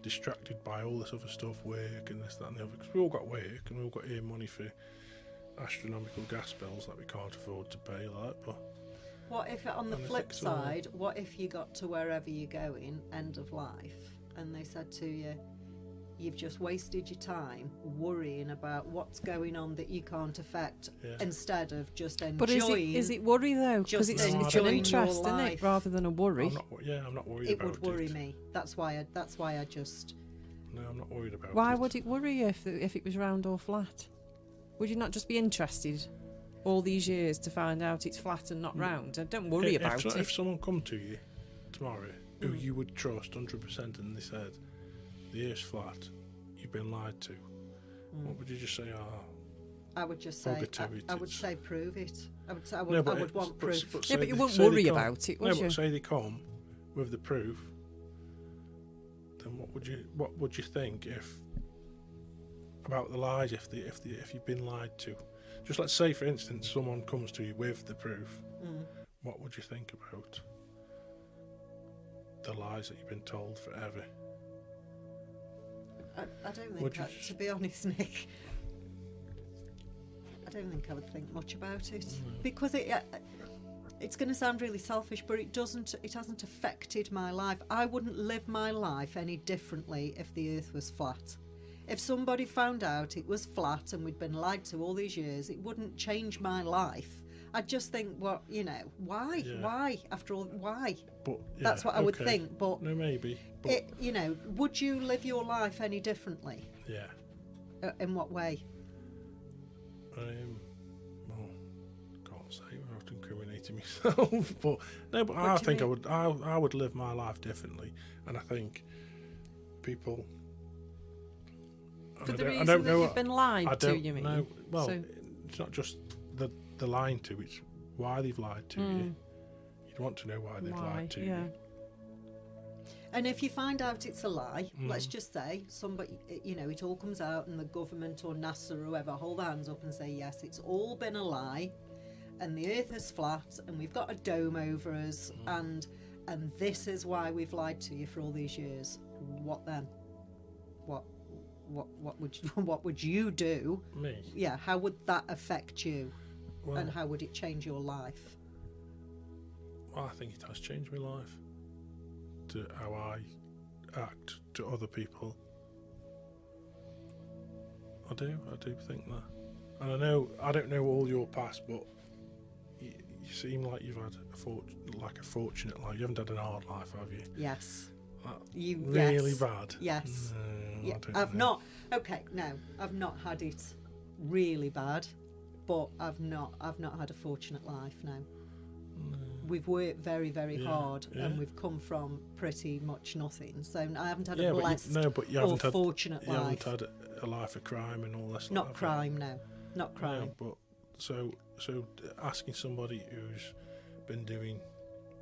distracted by all this other stuff, work and this, that and the other, because we all got work and we all got earn money for astronomical gas bills that we can't afford to pay, like. But what if on the flip side, what if you got to wherever you're going, end of life, and they said to you, you've just wasted your time worrying about what's going on that you can't affect, instead of just enjoying. But is it worry though? Because it's an interest, isn't it, rather than a worry? I'm not worried it about it. It would worry me. That's why I just. No, I'm not worried about it. Why would it worry you if it was round or flat? Would you not just be interested all these years to find out it's flat and not round? And don't worry about it. If someone come to you tomorrow who you would trust 100% and they said the Earth's flat, you've been lied to, what would you just say? I would just say, I would say prove it. I would say I would want proof. But you wouldn't worry about it, would you? But say they come with the proof, then what would you think about the lies if you've been lied to? Just let's say, for instance, someone comes to you with the proof. What would you think about the lies that you've been told forever? I don't think, to be honest, Nick, I don't think I would think much about it, because it's going to sound really selfish, but it hasn't affected my life. I wouldn't live my life any differently if the Earth was flat. If somebody found out it was flat and we'd been lied to all these years, it wouldn't change my life. I'd just think, well, why? Yeah. Why? After all, why? But that's what I would think. But no, maybe. But would you live your life any differently? Yeah. In what way? Well, can't say without incriminating to myself. But no, but I do you think mean? I would live my life differently, and I think people. For and the I reason don't that know. you've been lied I to, don't you mean? know. Well, So- it's not just the lying to; it's why they've lied to you. You'd want to know why they've Why? lied to Yeah. you. And if you find out it's a lie, Mm. let's just say somebody, you know, it all comes out and the government or NASA or whoever hold their hands up and say, yes, it's all been a lie and the earth is flat and we've got a dome over us and this is why we've lied to you for all these years. What then? What would you, what would you do? Me. Yeah, how would that affect you? Well, And how would it change your life? I think it has changed my life. To how I act to other people. I do think that. And I don't know all your past, but you seem like you've had a fortunate life. You haven't had an hard life, have you? Yes. Really Yes. bad? Yes. No, Yeah, I don't I've know. not. Okay, no, I've not had it really bad, but I've not had a fortunate life. No, we've worked very, very Yeah, hard, and yeah. we've come from pretty much nothing. So I haven't had Yeah, a but blessed but you or haven't had fortunate you life. haven't had a life of crime and all this. Not have you? crime, no, not No, crime. but so asking somebody who's been doing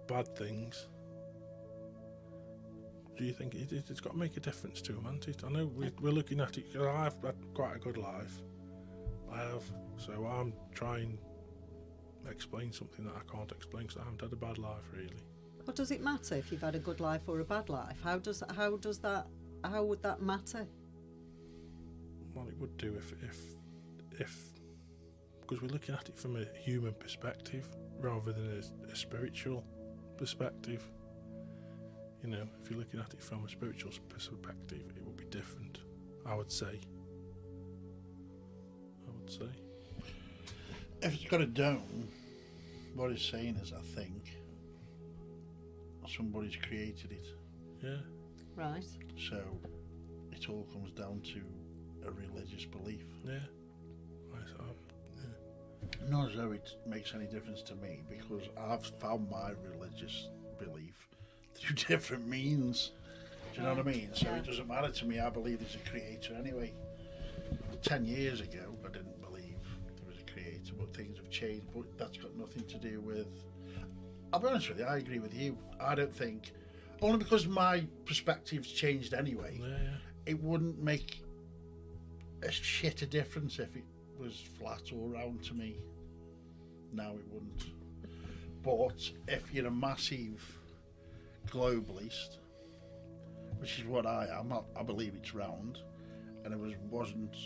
bad things, do you think it's got to make a difference to them, hasn't it? I know we're looking at it. 'Cause I've had quite a good life. I have, so I'm trying to explain something that I can't explain because I haven't had a bad life really. What does it matter if you've had a good life or a bad life? How would that matter? Well, it would do if because we're looking at it from a human perspective rather than a spiritual perspective. You know, if you're looking at it from a spiritual perspective, it would be different. I would say. If it's got a dome, what it's saying is, I think, somebody's created it. Yeah. Right. So it all comes down to a religious belief. Yeah. Not as though it makes any difference to me, because I've found my religious belief through different means. Do you know what I mean? So Yeah. it doesn't matter to me. I believe there's a creator anyway. 10 years ago, I didn't believe there was a creator, but things have changed. But that's got nothing to do with. I'll be honest with you, I agree with you. I don't think, only because my perspective's changed anyway, Yeah. it wouldn't make a shit of difference if it was flat or round to me. No, it wouldn't. But if you're a massive globalist, which is what I am, I believe it's round, and I wasn't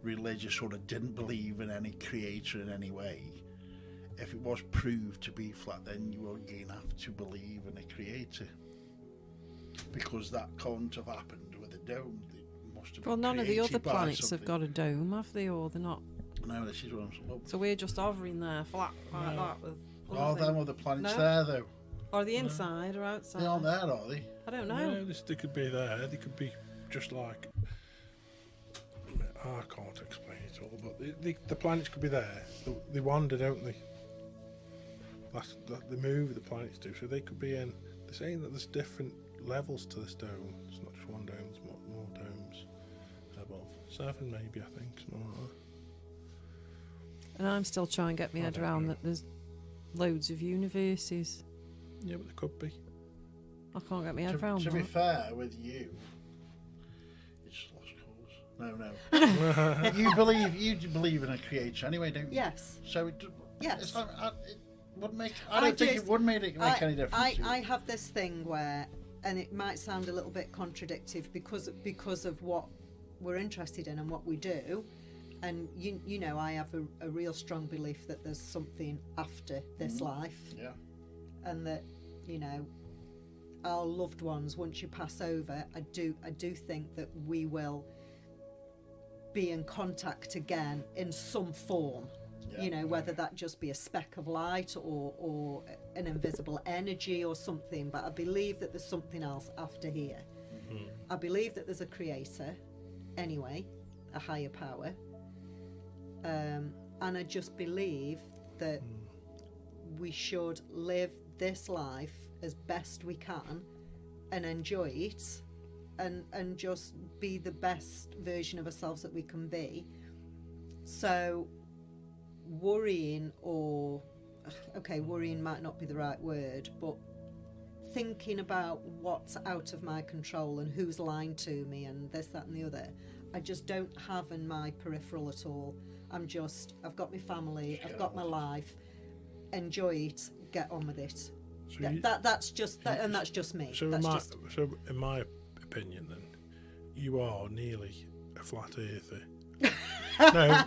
religious or I didn't believe in any creator in any way. If it was proved to be flat, then you again have to believe in a creator, because that can't have happened with a dome. It must have Well, been none of the created other by planets have something. got a dome, have they? Or they're not. No, this is what I'm saying. So we're just hovering there, flat like that. With Are nothing. them other planets No. there though? Or the inside or outside? They aren't there, are they? I don't No, know. they could be there. They could be just like. I can't explain it all, but the planets could be there. They wander, don't they? They move. The planets do, so they could be in. They're saying that there's different levels to this dome. It's not just one dome. There's more domes above. 7 maybe, I think, something like that. And I'm still trying to get my I head don't around know. that there's loads of universes. Yeah, but there could be. I can't get my head To around be that. fair with you, it's lost cause. No. you believe in a creator anyway, don't you? Yes. So it, Yes. it's not, it wouldn't make. I don't think just- it would make any difference. to you. I have this thing where, and it might sound a little bit contradictory because of what we're interested in and what we do, and you know I have a real strong belief that there's something after this life, Yeah. and that our loved ones, once you pass over, I do think that we will be in contact again in some form. Yeah. Whether that just be a speck of light or an invisible energy or something, but I believe that there's something else after here. Mm-hmm. I believe that there's a creator anyway, a higher power, and I just believe that we should live this life as best we can and enjoy it, and just be the best version of ourselves that we can be. So worrying, or worrying might not be the right word, but thinking about what's out of my control and who's lying to me and this, that and the other, I just don't have in my peripheral at all. I've got my family, I've got my life, enjoy it, get on with it. So That's just me. So That's in my opinion, then, you are nearly a flat earther. No,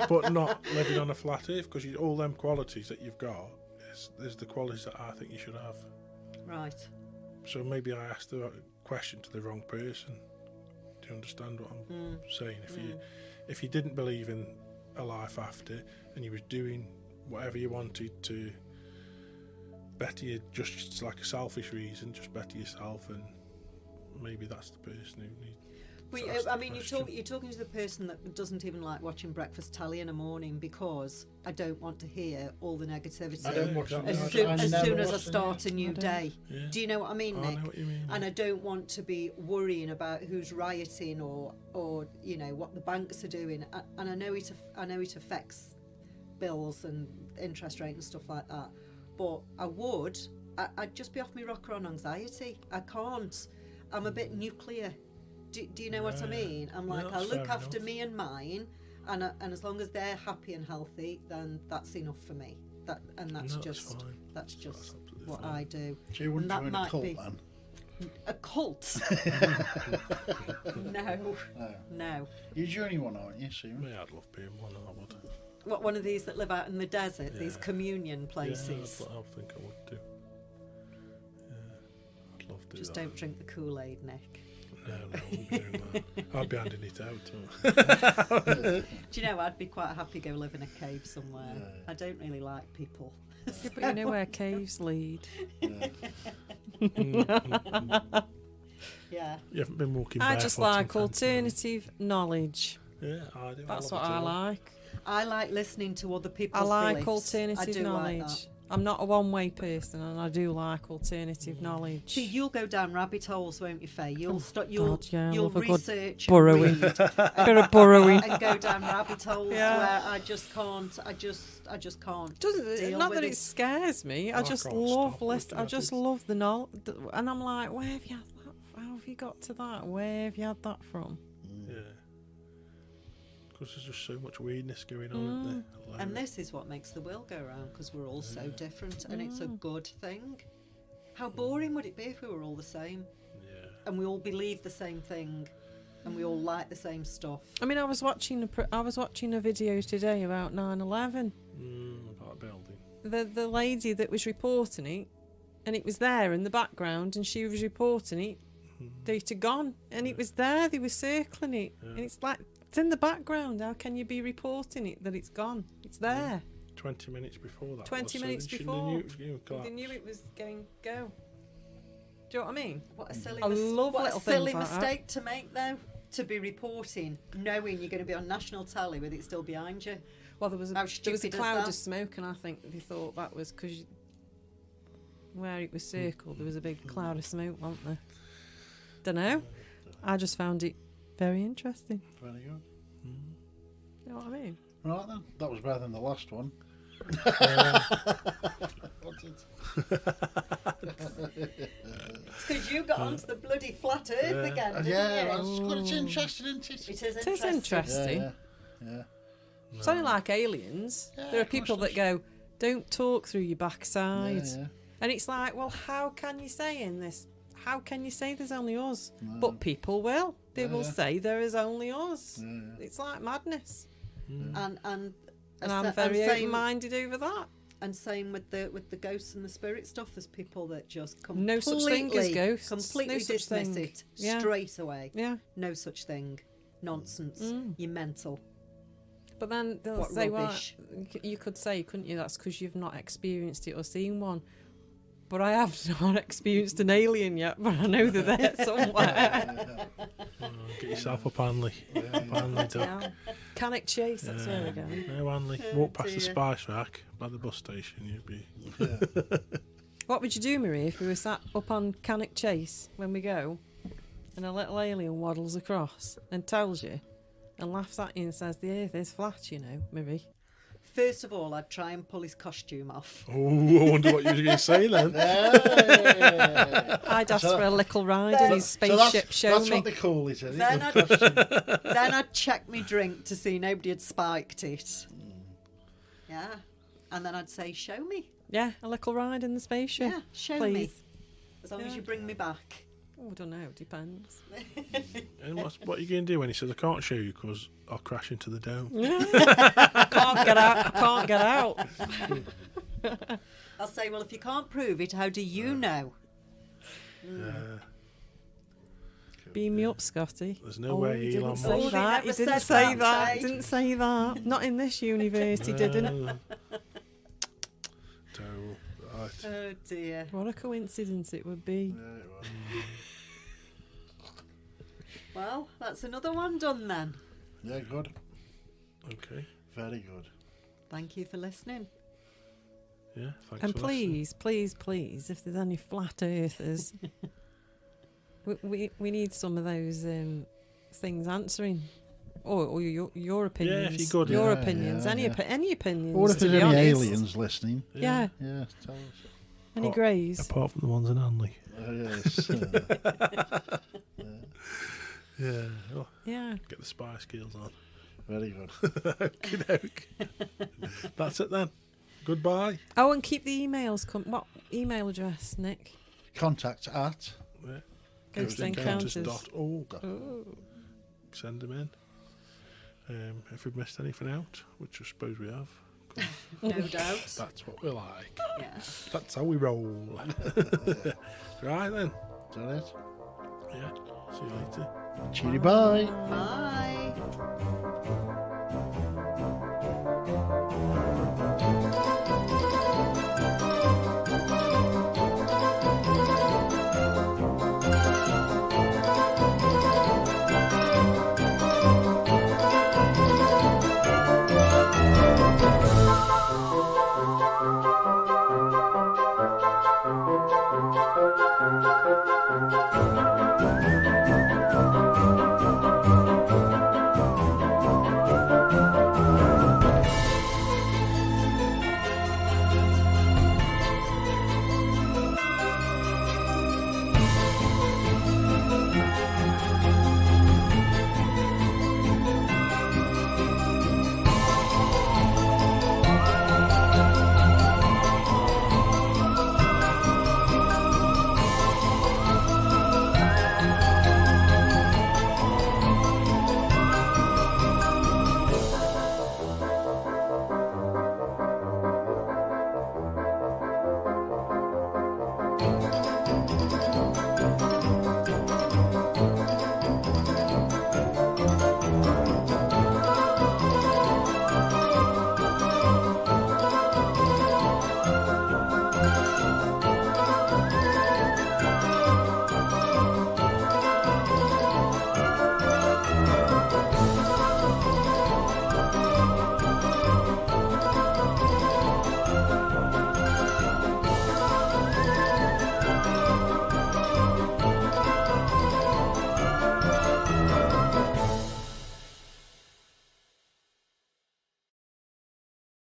but not living on a flat earth, because all them qualities that you've got is the qualities that I think you should have. right. So maybe I asked the question to the wrong person. Do you understand what I'm saying? If you didn't believe in a life after, and you was doing whatever you wanted to better you, just like a selfish reason, just better yourself, and maybe that's the person who needs. Well, I mean, you're talking to the person that doesn't even like watching breakfast telly in the morning, because I don't want to hear all the negativity I don't watch it. as I soon never as I watch it, start a new day. Yeah. Do you know what I mean, I Nick? know what you mean. And I don't want to be worrying about who's rioting or you know what the banks are doing. And I know it affects bills and interest rate and stuff like that. But I'd just be off my rocker on anxiety. I can't. I'm a bit nuclear. Do you know what I mean? I'm like, I look after me and mine, and as long as they're happy and healthy, then that's enough for me. That's just what I do. So you wouldn't And that join a might cult be- then? A cult? No. You're joining one, aren't you, soon? Yeah, I'd love being one. I would. What, one of these that live out in the desert? These Yeah. communion places. Yeah, I think I would do. Yeah, I'd love to do Just that. don't drink the Kool-Aid, Nick. No, I wouldn't be doing that. I'd be handing it out. Do you know, I'd be quite happy to go live in a cave somewhere. Yeah. I don't really like people. Yeah, but you know where caves lead. Yeah. You haven't been walking I barefoot just in like tents, alternative knowledge. have you? Yeah, I do. That's love what it I all. like. I like listening to other people's I like beliefs. alternative I do knowledge. Like that. I'm not a one-way person, and I do like alternative knowledge. See, you'll go down rabbit holes, won't you, Faye? You'll you'll God, yeah, I you'll love a good research, burrowing. and read, Bit of burrowing. and go down rabbit holes Yeah. where I just can't. I just can't. Doesn't deal not with that it. it scares me. I I just can't love stop list. looking I at just it. love the knowledge, and I'm like, where have you had that? How have you got to that? Where have you had that from? Yeah. Because there's just so much weirdness going on, isn't there? And this is what makes the world go round, because we're all so different, and it's a good thing. How boring would it be if we were all the same, Yeah. and we all believe the same thing, and we all like the same stuff? I mean, I was watching a video today about 9/11. About building. The lady that was reporting it, and it was there in the background, and she was reporting it. They'd gone, and it was there. They were circling it, and it's like it's in the background. How can you be reporting it that it's gone? It's there. 20 minutes before that. 20 minutes before. They knew it was going go. Do you know what I mean? What a silly, I love what little a silly things like that. mistake to make, though, to be reporting, knowing you're going to be on national telly with it still behind you. Well, there was How a stupid is cloud that? of smoke, and I think they thought that was because where it was circled, there was a big cloud of smoke, wasn't there? Don't know. I just found it very interesting. Very good. You know what I mean? Right then, that was better than the last one. It's because you got onto the bloody flat earth again, didn't Yeah, you? that's good. It's interesting, isn't it? It is It is interesting. interesting. Yeah. It's only like aliens. Yeah, There are of course people it that is. go, "Don't talk through your backside," Yeah. and it's like, well, how can you say in this? How can you say there's only us? But people will. They will Yeah. say there is only us. Yeah. It's like madness, And and I'm very open-minded over that. And same with the ghosts and the spirit stuff. There's people that just No such thing as ghosts. completely No such dismiss thing. it Yeah. straight away. Yeah, No such thing. Nonsense. You're mental. but then they'll What say, rubbish. "Well, you could say, couldn't you? That's because you've not experienced it or seen one." But I have not experienced an alien yet, but I know they're there somewhere. Get yourself up, Hanley. Up, Hanley, duck. Yeah. Canic Chase, that's where we're going. No, Hanley. Walk past the spice rack by the bus station. You'd be. What would you do, Marie, if we were sat up on Canic Chase when we go and a little alien waddles across and tells you and laughs at you and says the earth is flat, you know, Marie? First of all, I'd try and pull his costume off. Oh, I wonder what you were going to say then. I'd ask for a little ride in his So spaceship, show that's me. what they call it, isn't Then it? Then I'd check me drink to see nobody had spiked it. Yeah. And then I'd say, show me. Yeah, a little ride in the spaceship. Yeah, show please. me. As long as Yeah. you bring me back. Oh, I don't know, depends. And what are you going to do when he says, I can't show you because I'll crash into the dome? I can't get out. I'll say, well, if you can't prove it, how do you know? Beam me up, Scotty. There's no way he didn't Elon say Musk. that. He never didn't said say that, that. Dave. He didn't say that. Not in this universe, he didn't. Terrible. Right. Oh, dear. What a coincidence it would be. Well, that's another one done then. Yeah, good. Okay. Very good. Thank you for listening. Yeah, thanks And for please, if there's any flat earthers, we need some of those things answering. Or your opinions. if you're good. Your Yeah, opinions. yeah, any yeah. any opinions. Or if to there's be any honest. aliens listening, Yeah. yeah, tell us. Any Oh, greys. Apart from the ones in Hanley. Yes. Yeah. Oh, Yeah. get the spy skills on. Very good. Okey-doke. That's it then. Goodbye. Oh, and keep the emails. What email address, Nick? Contact at Yeah. Ghost Encounters. Ghostencounters.org. Oh. Send them in. If we've missed anything out, which I suppose we have, 'cause No doubt. that's what we like. Yeah. That's how we roll. Right then. Is that it? Yeah. See you later. Cheery bye. Bye.